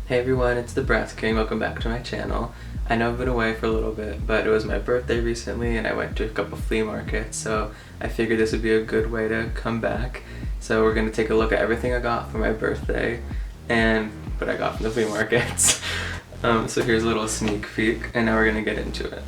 Hey everyone, it's the Brattzking. Welcome back to my channel. I know I've been away for a little bit, but it was my birthday recently and I went to a couple flea markets, so I figured this would be a good way to come back. So we're going to take a look at everything I got for my birthday and what I got from the flea markets. So here's a little sneak peek, and now we're going to get into it.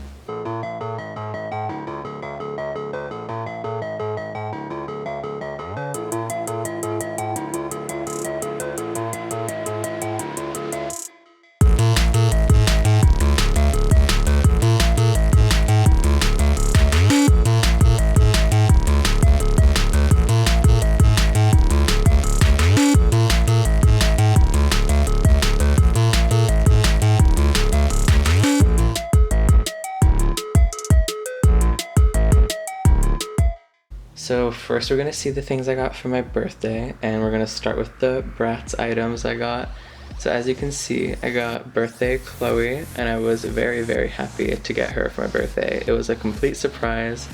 So first we're going to see the things I got for my birthday, and we're going to start with the Bratz items I got. So as you can see, I got birthday Chloe, and I was very, very happy to get her for my birthday. It was a complete surprise.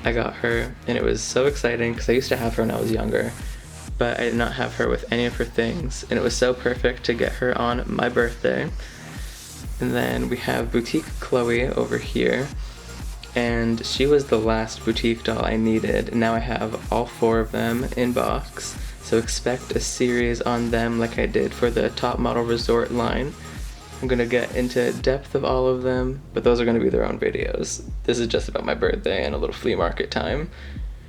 I got her, and it was so exciting because I used to have her when I was younger, but I did not have her with any of her things, and it was so perfect to get her on my birthday. And then we have Boutique Chloe over here. And she was the last boutique doll I needed, and now I have all 4 of them in box, so expect a series on them like I did for the Top Model Resort line. I'm gonna get into depth of all of them, but those are gonna be their own videos. This is just about my birthday and a little flea market time.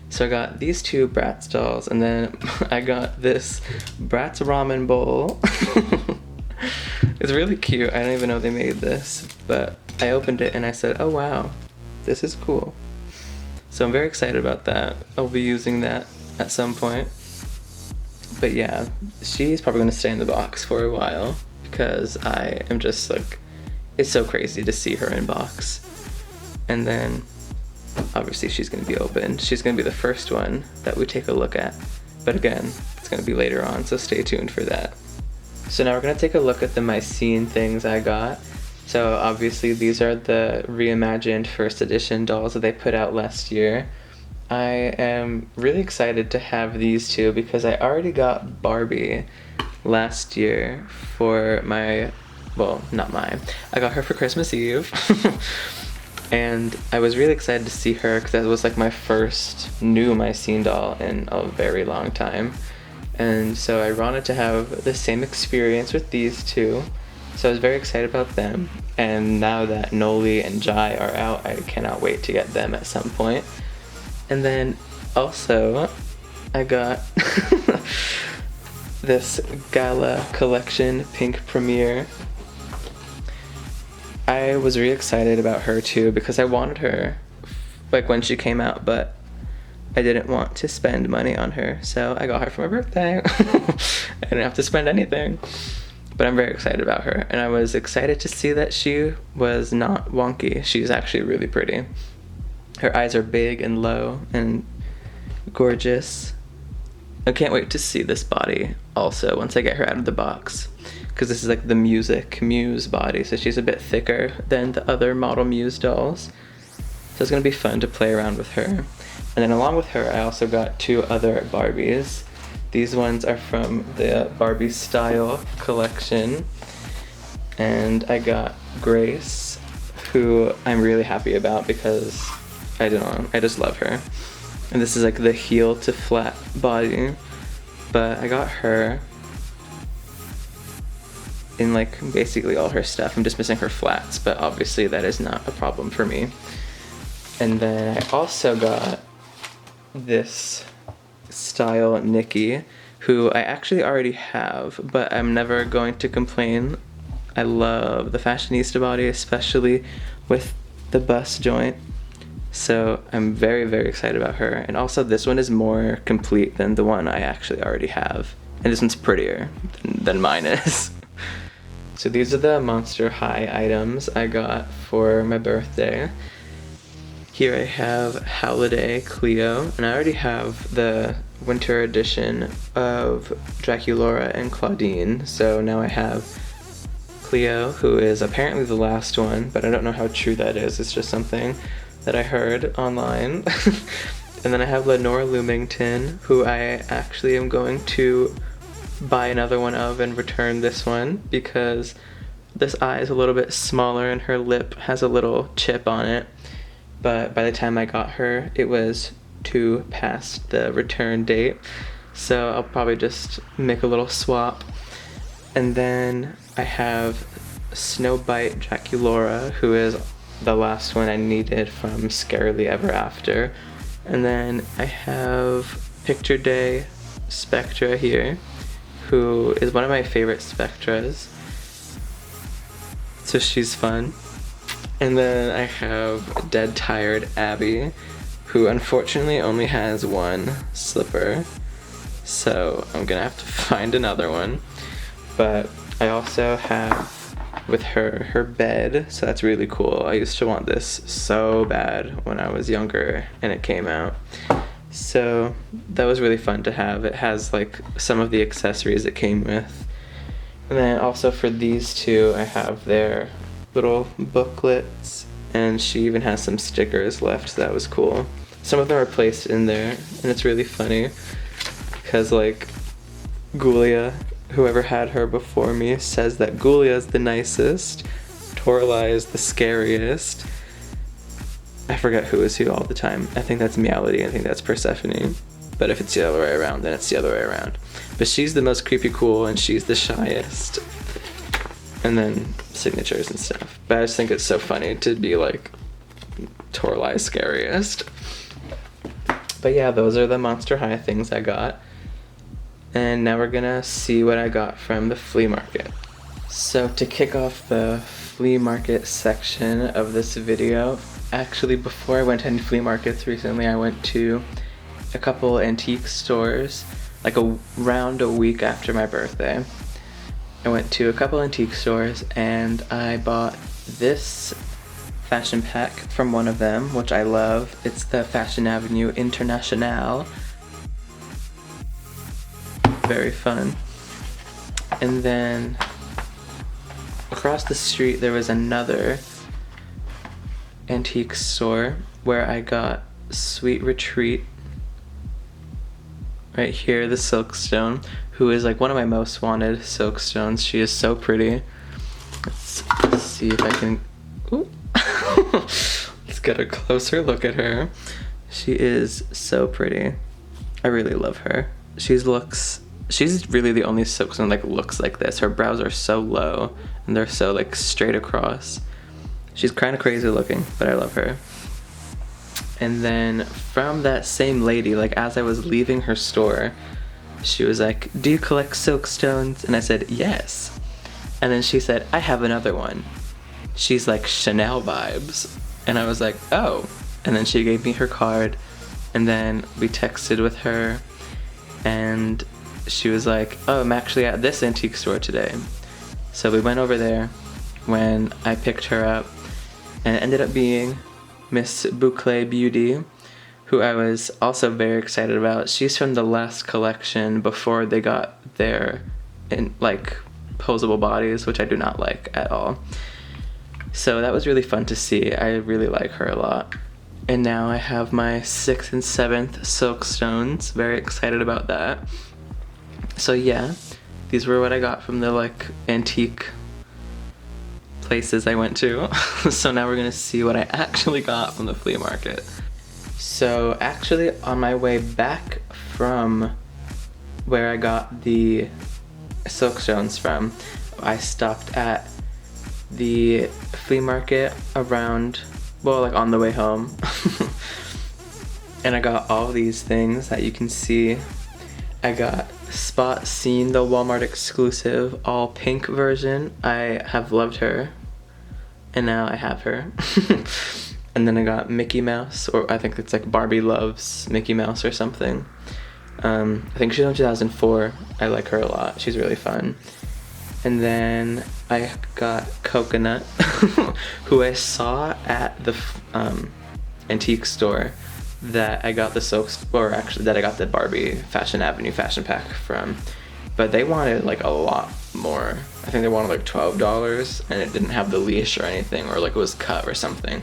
So I got these 2 Bratz dolls, and then I got this Bratz ramen bowl. It's really cute. I don't even know they made this, but I opened it and I said, oh wow. This is cool. So I'm very excited about that. I'll be using that at some point. But yeah, she's probably gonna stay in the box for a while because I am just like, it's so crazy to see her in box. And then obviously she's gonna be opened. She's gonna be the first one that we take a look at. But again, it's gonna be later on, so stay tuned for that. So now we're gonna take a look at the Mycene things I got. So obviously these are the reimagined first edition dolls that they put out last year. I am really excited to have these 2 because I already got Barbie last year for my, well, not mine. I got her for Christmas Eve. And I was really excited to see her because that was like my first new Mycene doll in a very long time. And so I wanted to have the same experience with these 2. So I was very excited about them, and now that Noli and Jai are out, I cannot wait to get them at some point. And then also, I got this Gala Collection Pink Premiere. I was really excited about her too because I wanted her like when she came out, but I didn't want to spend money on her, so I got her for my birthday. I didn't have to spend anything. But I'm very excited about her, and I was excited to see that she was not wonky. She's actually really pretty. Her eyes are big and low and gorgeous. I can't wait to see this body also once I get her out of the box, because this is like the Music Muse body, so she's a bit thicker than the other Model Muse dolls. So it's gonna be fun to play around with her. And then along with her, I also got 2 other Barbies. These ones are from the Barbie Style collection, and I got Grace, who I'm really happy about because, I don't know, I just love her. And this is like the heel to flat body, but I got her in like basically all her stuff. I'm just missing her flats, but obviously that is not a problem for me. And then I also got this Style Nikki, who I actually already have, but I'm never going to complain. I love the fashionista body, especially with the bust joint. So I'm very, very excited about her. And also this one is more complete than the one I actually already have. And this one's prettier than mine is. So these are the Monster High items I got for my birthday. Here I have Holiday Cleo, and I already have the winter edition of Draculaura and Claudine, so now I have Cleo, who is apparently the last one, but I don't know how true that is. It's just something that I heard online. And then I have Lenore Lumington, who I actually am going to buy another one of and return this one because this eye is a little bit smaller and her lip has a little chip on it. But by the time I got her, it was too past the return date. So I'll probably just make a little swap. And then I have Snowbite Draculaura, who is the last one I needed from Scarily Ever After. And then I have Picture Day Spectra here, who is one of my favorite Spectras. So she's fun. And then I have Dead Tired Abby, who unfortunately only has one slipper. So I'm gonna have to find another one. But I also have with her bed, so that's really cool. I used to want this so bad when I was younger and it came out. So that was really fun to have. It has like some of the accessories it came with. And then also for these two, I have their little booklets, and she even has some stickers left, so that was cool. Some of them are placed in there, and it's really funny because like Gulia, whoever had her before me, says that Gulia is the nicest, Toralei is the scariest. I forget who is who all the time. I think that's Meowity, I think that's Persephone. But if it's the other way around, then it's the other way around. But she's the most creepy cool, and she's the shyest. And then signatures and stuff. But I just think it's so funny to be like Toralei's scariest. But yeah, those are the Monster High things I got. And now we're gonna see what I got from the flea market. So to kick off the flea market section of this video, actually before I went to any flea markets recently, I went to a couple antique stores, like around a week after my birthday. I went to a couple antique stores and I bought this fashion pack from one of them, which I love. It's the Fashion Avenue International. Very fun. And then across the street there was another antique store where I got Sweet Retreat. Right here, the Silkstone, who is like one of my most wanted Silkstones. She is so pretty. Let's see if I can... Ooh. Let's get a closer look at her. She is so pretty. I really love her. She's really the only Silkstone like looks like this. Her brows are so low and they're so like straight across. She's kind of crazy looking, but I love her. And then from that same lady, like as I was leaving her store, she was like, "Do you collect Silkstones?" And I said, "Yes." And then she said, "I have another one. She's like Chanel vibes." And I was like, "Oh." And then she gave me her card, and then we texted with her, and she was like, "Oh, I'm actually at this antique store today." So we went over there when I picked her up, and it ended up being Miss Boucle Beauty, who I was also very excited about. She's from the last collection before they got their posable bodies, which I do not like at all. So that was really fun to see. I really like her a lot. And now I have my 6th and 7th Silkstones. Very excited about that. So yeah, these were what I got from the like antique places I went to. So now we're gonna see what I actually got from the flea market. So actually on my way back from where I got the Silkstones from, I stopped at the flea market around, well, like on the way home. And I got all these things that you can see. I got Spot Scene, the Walmart exclusive, all pink version. I have loved her, and now I have her. And then I got Mickey Mouse, or I think it's like Barbie Loves Mickey Mouse or something. I think she's from 2004. I like her a lot. She's really fun. And then I got Coconut, who I saw at the antique store that I got that I got the Barbie Fashion Avenue fashion pack from. But they wanted like a lot more. I think they wanted like $12, and it didn't have the leash or anything, or like it was cut or something.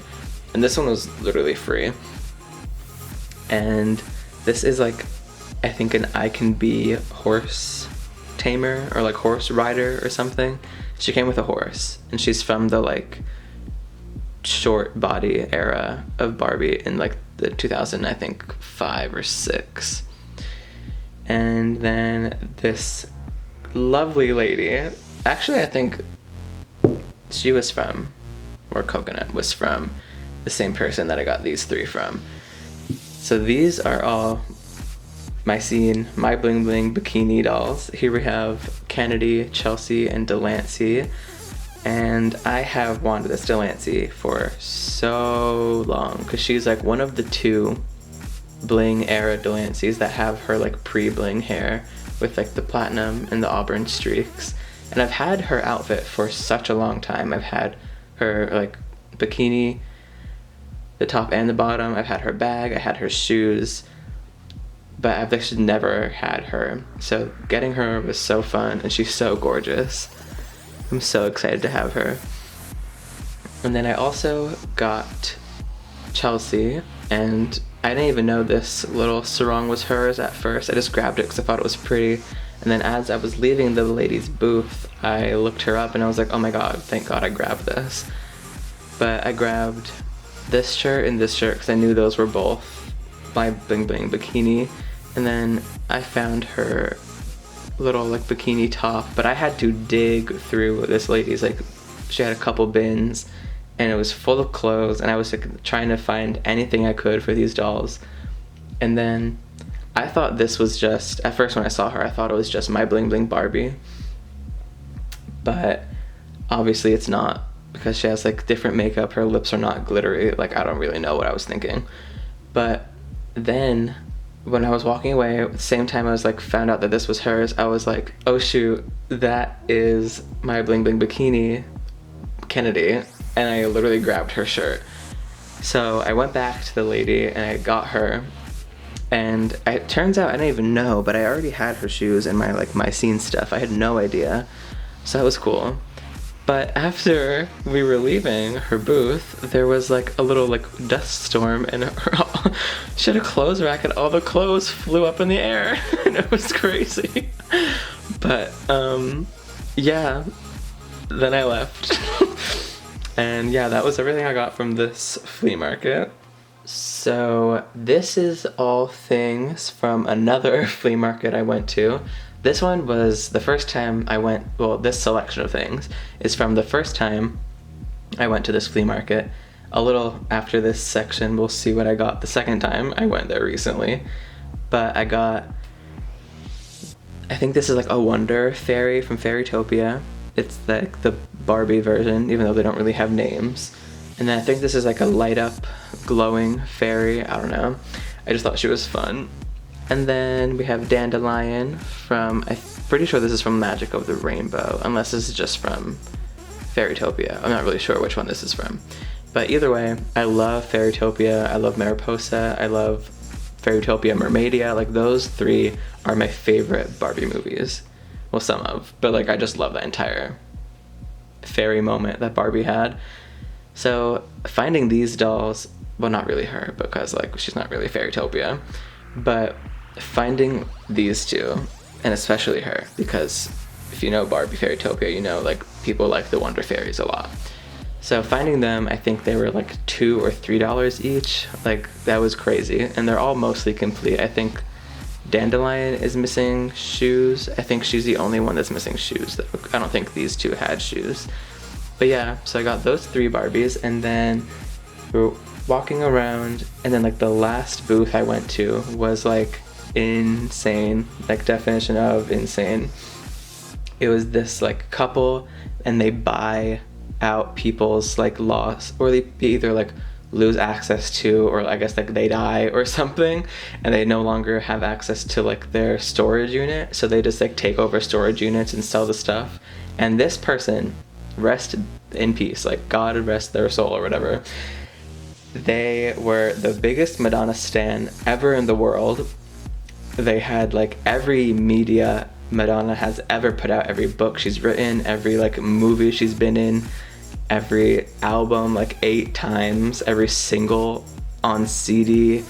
And this one was literally free. And this is like, I think an I Can Be horse tamer or like horse rider or something. She came with a horse, and she's from the like short body era of Barbie in like the 2000, I think 5 or 6. And then this lovely lady, actually I think she was from, or Coconut was from, the same person that I got these 3 from. So these are all my scene, my bling bling bikini dolls. Here we have Kennedy, Chelsea, and Delancey. And I have wanted this Delancey for so long, because she's like one of the 2 bling era Delanceys that have her like pre-bling hair with like the platinum and the auburn streaks. And I've had her outfit for such a long time. I've had her like bikini, the top and the bottom. I've had her bag, I had her shoes, but I've actually never had her. So getting her was so fun, and she's so gorgeous. I'm so excited to have her. And then I also got Chelsea, and I didn't even know this little sarong was hers at first. I just grabbed it because I thought it was pretty. And then as I was leaving the lady's booth, I looked her up and I was like, oh my god, thank god I grabbed this. But I grabbed this shirt and this shirt because I knew those were both my bling bling bikini. And then I found her little like bikini top, but I had to dig through this lady's, like she had a couple bins and it was full of clothes, and I was like trying to find anything I could for these dolls. And then I thought this was just, at first when I saw her, I thought it was just my bling bling Barbie, but obviously it's not, because she has like different makeup, her lips are not glittery, like I don't really know what I was thinking. But then when I was walking away, at the same time I was like found out that this was hers, I was like, oh shoot, that is my bling bling bikini Kennedy. And I literally grabbed her shirt. So I went back to the lady and I got her, and it turns out I didn't even know, but I already had her shoes and my scene stuff. I had no idea, so that was cool. But after we were leaving her booth, there was like a little like dust storm, and she had a clothes rack and all the clothes flew up in the air and it was crazy. But yeah, then I left. And yeah, that was everything I got from this flea market. So this is all things from another flea market I went to. This one was the first time I went, well, this selection of things is from the first time I went to this flea market. A little after this section, we'll see what I got the second time I went there recently. But I got, I think this is like a Wonder Fairy from Fairytopia. It's like the Barbie version, even though they don't really have names. And then I think this is like a light up, glowing fairy, I don't know. I just thought she was fun. And then we have Dandelion from, I'm pretty sure this is from Magic of the Rainbow, unless this is just from Fairytopia. I'm not really sure which one this is from. But either way, I love Fairytopia, I love Mariposa, I love Fairytopia Mermaidia. Like those 3 are my favorite Barbie movies. Well, some of, but like I just love that entire fairy moment that Barbie had. So finding these dolls, well, not really her, because like she's not really Fairytopia, but finding these 2, and especially her, because if you know Barbie Fairytopia, you know like people like the Wonder Fairies a lot. So finding them, I think they were like $2 or $3 each. Like that was crazy, and they're all mostly complete. I think Dandelion is missing shoes. I think she's the only one that's missing shoes. I don't think these 2 had shoes. But yeah, so I got those 3 Barbies, and then we were walking around, and then like the last booth I went to was like insane, like definition of insane. It was this like couple, and they buy out people's like loss, or they either like lose access to, or I guess like they die or something, and they no longer have access to like their storage unit, so they just like take over storage units and sell the stuff. And this person, rest in peace, like God rest their soul or whatever, they were the biggest Madonna stan ever in the world. They had like every media Madonna has ever put out, every book she's written, every like movie she's been in, every album like 8 times, every single on CD,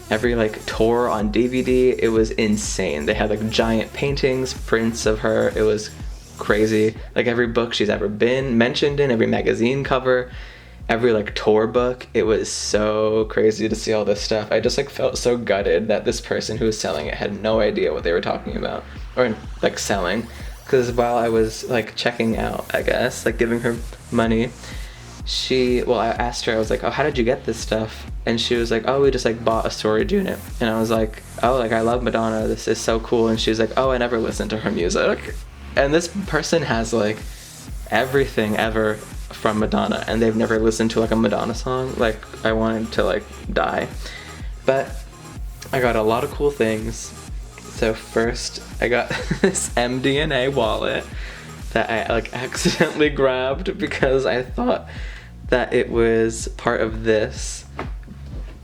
every like tour on DVD. It was insane. They had like giant paintings, prints of her. It was crazy. Like every book she's ever been mentioned in, every magazine cover, every like tour book. It was so crazy to see all this stuff. I just like felt so gutted that this person who was selling it had no idea what they were talking about, or like selling. Because while I was like checking out, I guess, like giving her money, I asked her, I was like, oh, how did you get this stuff? And she was like, oh, we just like bought a storage unit. And I was like, oh, like I love Madonna, this is so cool. And she was like, oh, I never listened to her music. And this person has like everything ever from Madonna, and they've never listened to like a Madonna song. Like, I wanted to like die. But I got a lot of cool things. So first I got this MDNA wallet that I like accidentally grabbed because I thought that it was part of this,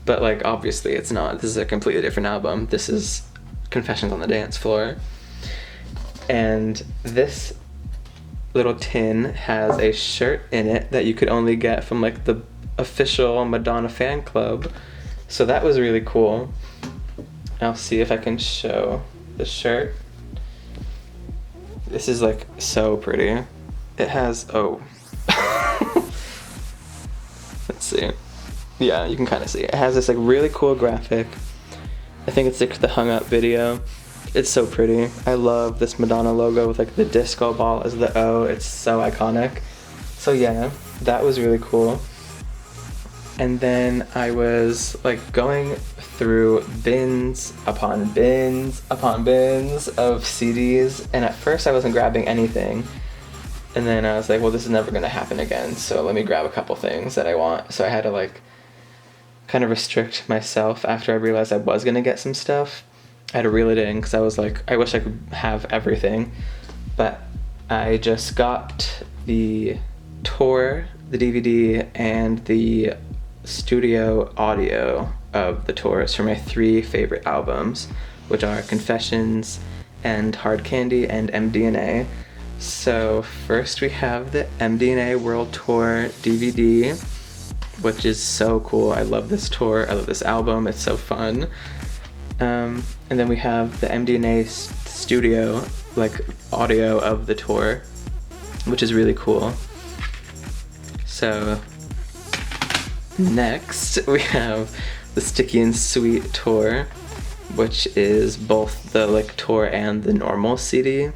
but like obviously it's not. This is a completely different album. This is Confessions on the Dance Floor. And this little tin has a shirt in it that you could only get from like the official Madonna fan club. So that was really cool. I'll see if I can show the shirt. This is like so pretty. It has, oh. Let's see. Yeah, you can kind of see it. It has this like really cool graphic. I think it's like the hung up video. It's so pretty. I love this Madonna logo with like the disco ball as the O. It's so iconic. So yeah, that was really cool. And then I was like going through bins upon bins upon bins of CDs, and at first I wasn't grabbing anything. And then I was like, well, this is never gonna happen again, so let me grab a couple things that I want. So I had to like kind of restrict myself after I realized I was gonna get some stuff. I had to reel it in because I was like, I wish I could have everything. But I just got the tour, the DVD, and the studio audio of the tours for my 3 favorite albums, which are Confessions and Hard Candy and MDNA. So first we have the MDNA World Tour DVD, which is so cool. I love this tour. I love this album. It's so fun. And then we have the MDNA studio, like audio of the tour, which is really cool. So next we have the Sticky and Sweet tour, which is both the like tour and the normal CD.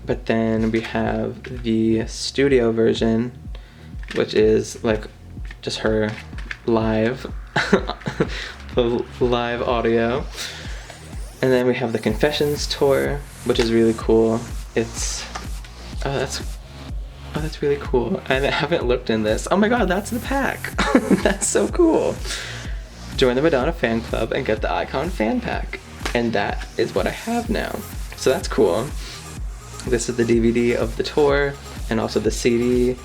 But then we have the studio version, which is like just her live the live audio. And then we have the Confessions tour, which is really cool. It's that's really cool. I haven't looked in this. Oh my god, that's the pack. That's so cool. Join the Madonna fan club and get the Icon fan pack. And that is what I have now. So that's cool. This is the DVD of the tour and also the CD.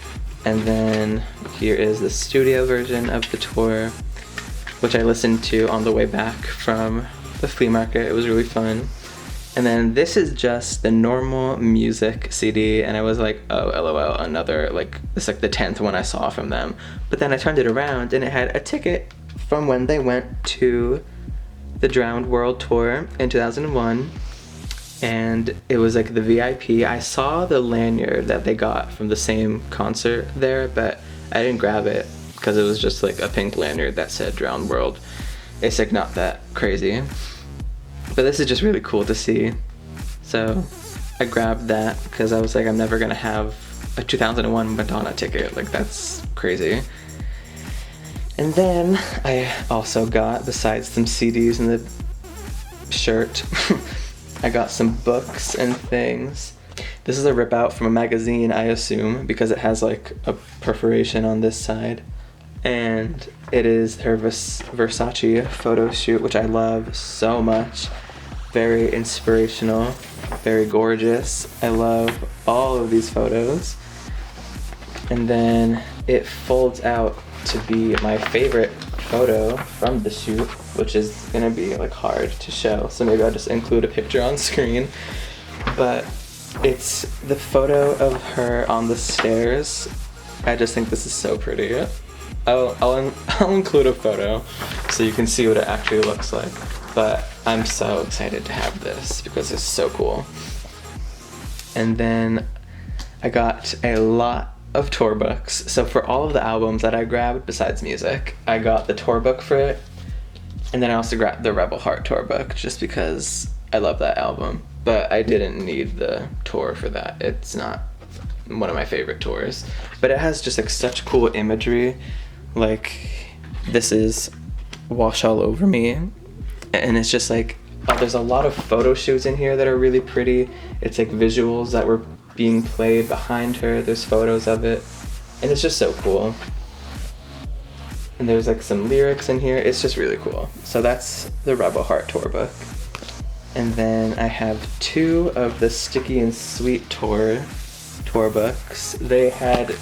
And then here is the studio version of the tour, which I listened to on the way back from the flea market. It was really fun. And then this is just the normal music CD, and I was like, oh, LOL, another, like, it's like the 10th one I saw from them. But then I turned it around and it had a ticket from when they went to the Drowned World Tour in 2001. And it was like the VIP. I saw the lanyard that they got from the same concert there, but I didn't grab it because it was just like a pink lanyard that said Drowned World. It's like not that crazy. But this is just really cool to see. So I grabbed that because I was like, I'm never gonna have a 2001 Madonna ticket. Like, that's crazy. And then I also got, besides some CDs and the shirt, I got some books and things. This is a rip out from a magazine, I assume, because it has like a perforation on this side. And it is her Versace photo shoot, which I love so much. Very inspirational, very gorgeous. I love all of these photos. And then it folds out to be my favorite photo from the shoot, which is gonna be like hard to show. So maybe I'll just include a picture on screen. But it's the photo of her on the stairs. I just think this is so pretty. I'll include a photo so you can see what it actually looks like. But I'm so excited to have this because it's so cool. And then I got a lot of tour books. So for all of the albums that I grabbed besides music, I got the tour book for it. And then I also grabbed the Rebel Heart tour book just because I love that album. But I didn't need the tour for that. It's not one of my favorite tours. But it has just like such cool imagery. Like this is Wash All Over Me. And it's just like, there's a lot of photo shoots in here that are really pretty. It's like visuals that were being played behind her. There's photos of it. And it's just so cool. And there's like some lyrics in here. It's just really cool. So that's the Rebel Heart tour book. And then I have 2 of the Sticky and Sweet tour books. They had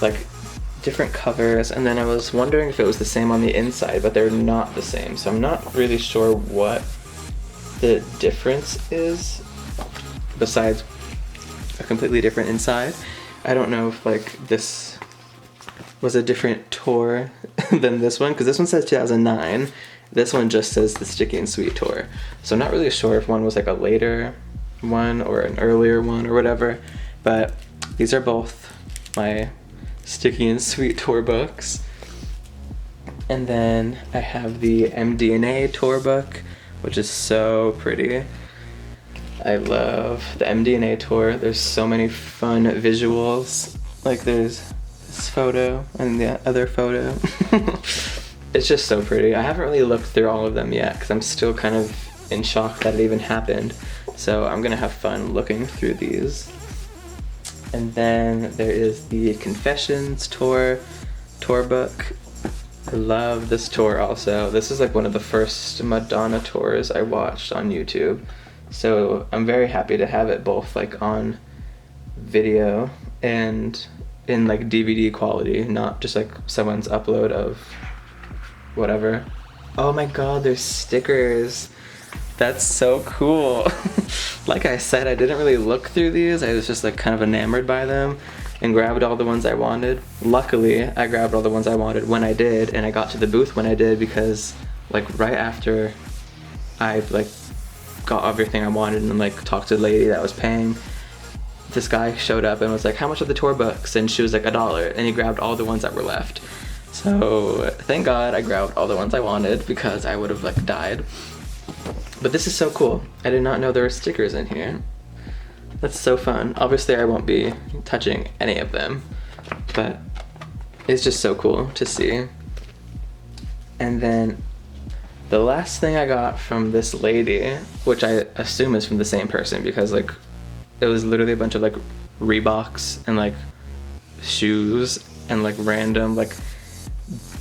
like different covers, and then I was wondering if it was the same on the inside, but they're not the same. So I'm not really sure what the difference is besides a completely different inside. I don't know if like this was a different tour than this one, because this one says 2009. This one just says the Sticky and Sweet tour. So I'm not really sure if one was like a later one or an earlier one or whatever, but these are both my Sticky and Sweet tour books. And then I have the MDNA tour book, which is so pretty. I love the MDNA tour. There's so many fun visuals. Like there's this photo and the other photo. It's just so pretty. I haven't really looked through all of them yet because I'm still kind of in shock that it even happened. So I'm gonna have fun looking through these. And then there is the Confessions tour book. I love this tour also. This is like one of the first Madonna tours I watched on YouTube. So I'm very happy to have it both like on video and in like DVD quality, not just like someone's upload of whatever. Oh my god, there's stickers. That's so cool. Like I said, I didn't really look through these. I was just like kind of enamored by them and grabbed all the ones I wanted. Luckily, I grabbed all the ones I wanted when I did, and I got to the booth when I did because like right after I like got everything I wanted and like talked to the lady that was paying, this guy showed up and was like, how much are the tour books? And she was like $1, and he grabbed all the ones that were left. So thank God I grabbed all the ones I wanted because I would have like died. But this is so cool. I did not know there were stickers in here. That's so fun. Obviously I won't be touching any of them, but it's just so cool to see. And then the last thing I got from this lady, which I assume is from the same person because like it was literally a bunch of like Reeboks and like shoes and like random like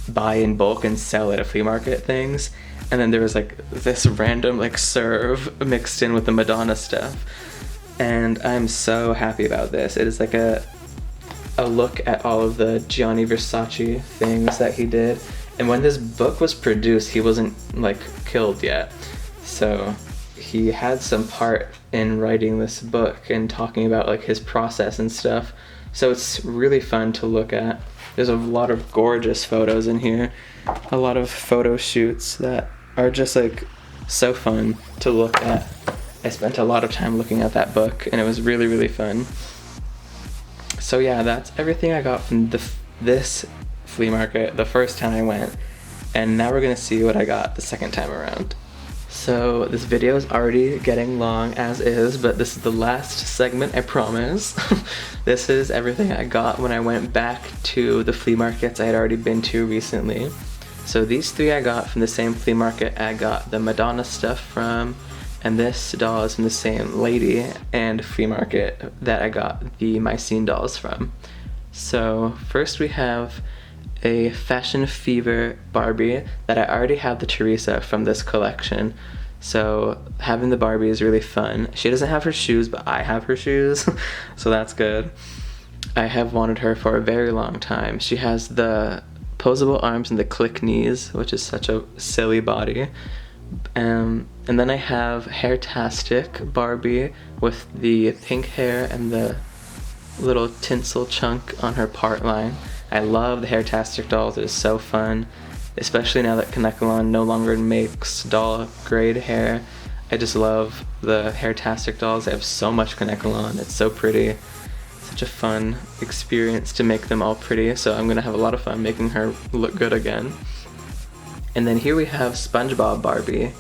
buy in bulk and sell at a flea market things. And then there was like this random like serve mixed in with the Madonna stuff. And I'm so happy about this. It is like a look at all of the Gianni Versace things that he did. And when this book was produced, he wasn't like killed yet. So he had some part in writing this book and talking about like his process and stuff. So it's really fun to look at. There's a lot of gorgeous photos in here. A lot of photo shoots that are just like so fun to look at. I spent a lot of time looking at that book and it was really, really fun. So yeah, that's everything I got from this flea market the first time I went. And now we're gonna see what I got the second time around. So this video is already getting long as is, but this is the last segment, I promise. This is everything I got when I went back to the flea markets I had already been to recently. So these 3 I got from the same flea market I got the Madonna stuff from, and this doll is from the same lady and flea market that I got the Mycene dolls from. So first we have a Fashion Fever Barbie that I already have the Teresa from this collection. So having the Barbie is really fun. She doesn't have her shoes, but I have her shoes, so that's good. I have wanted her for a very long time. She has the posable arms and the click knees, which is such a silly body. And then I have Hairtastic Barbie with the pink hair and the little tinsel chunk on her part line. I love the Hairtastic dolls. It is so fun, especially now that Kanekalon no longer makes doll grade hair. I just love the Hairtastic dolls. They have so much Kanekalon. It's so pretty. Such a fun experience to make them all pretty, so I'm gonna have a lot of fun making her look good again. And then here we have SpongeBob Barbie,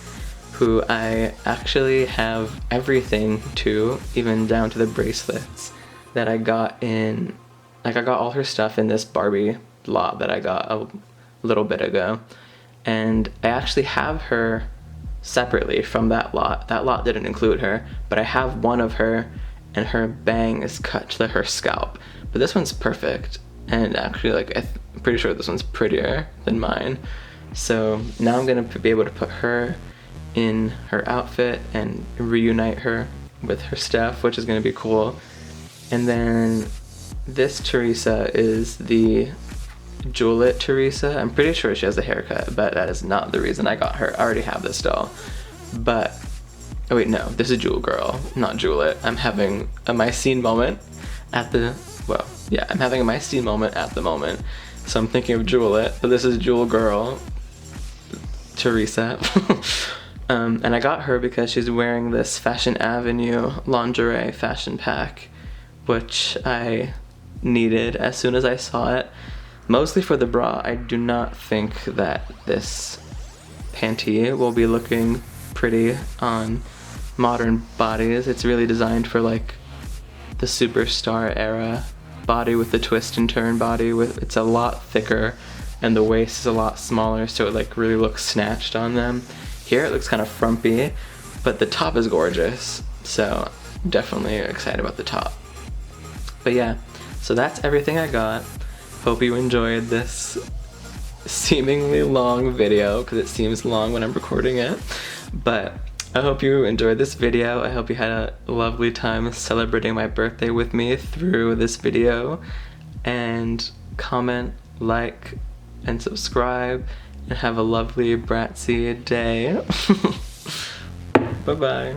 who I actually have everything to, even down to the bracelets that I got in, like I got all her stuff in this Barbie lot that I got a little bit ago. And I actually have her separately from that lot. That lot didn't include her, but I have one of her and her bang is cut to her scalp. But this one's perfect, and actually like I'm pretty sure this one's prettier than mine. So now I'm gonna be able to put her in her outfit and reunite her with her stuff, which is gonna be cool. And then this Teresa is the Jewelette Teresa. I'm pretty sure she has a haircut, but that is not the reason I got her. I already have this doll. But oh wait, no, this is Jewel Girl, not Jewelette. I'm having a Mycene moment at the, well, yeah, I'm having a Mycene moment at the moment. So I'm thinking of Jewelette, but this is Jewel Girl, Teresa. And I got her because she's wearing this Fashion Avenue lingerie fashion pack, which I needed as soon as I saw it. Mostly for the bra. I do not think that this panty will be looking pretty on modern bodies. It's really designed for like the superstar era body with the twist and turn body. It's a lot thicker and the waist is a lot smaller, so it like really looks snatched on them. Here it looks kind of frumpy, but the top is gorgeous, so I'm definitely excited about the top. But yeah, so that's everything I got. Hope you enjoyed this seemingly long video, because it seems long when I'm recording it. But I hope you enjoyed this video. I hope you had a lovely time celebrating my birthday with me through this video. And comment, like, and subscribe, and have a lovely Bratzy day. Bye-bye.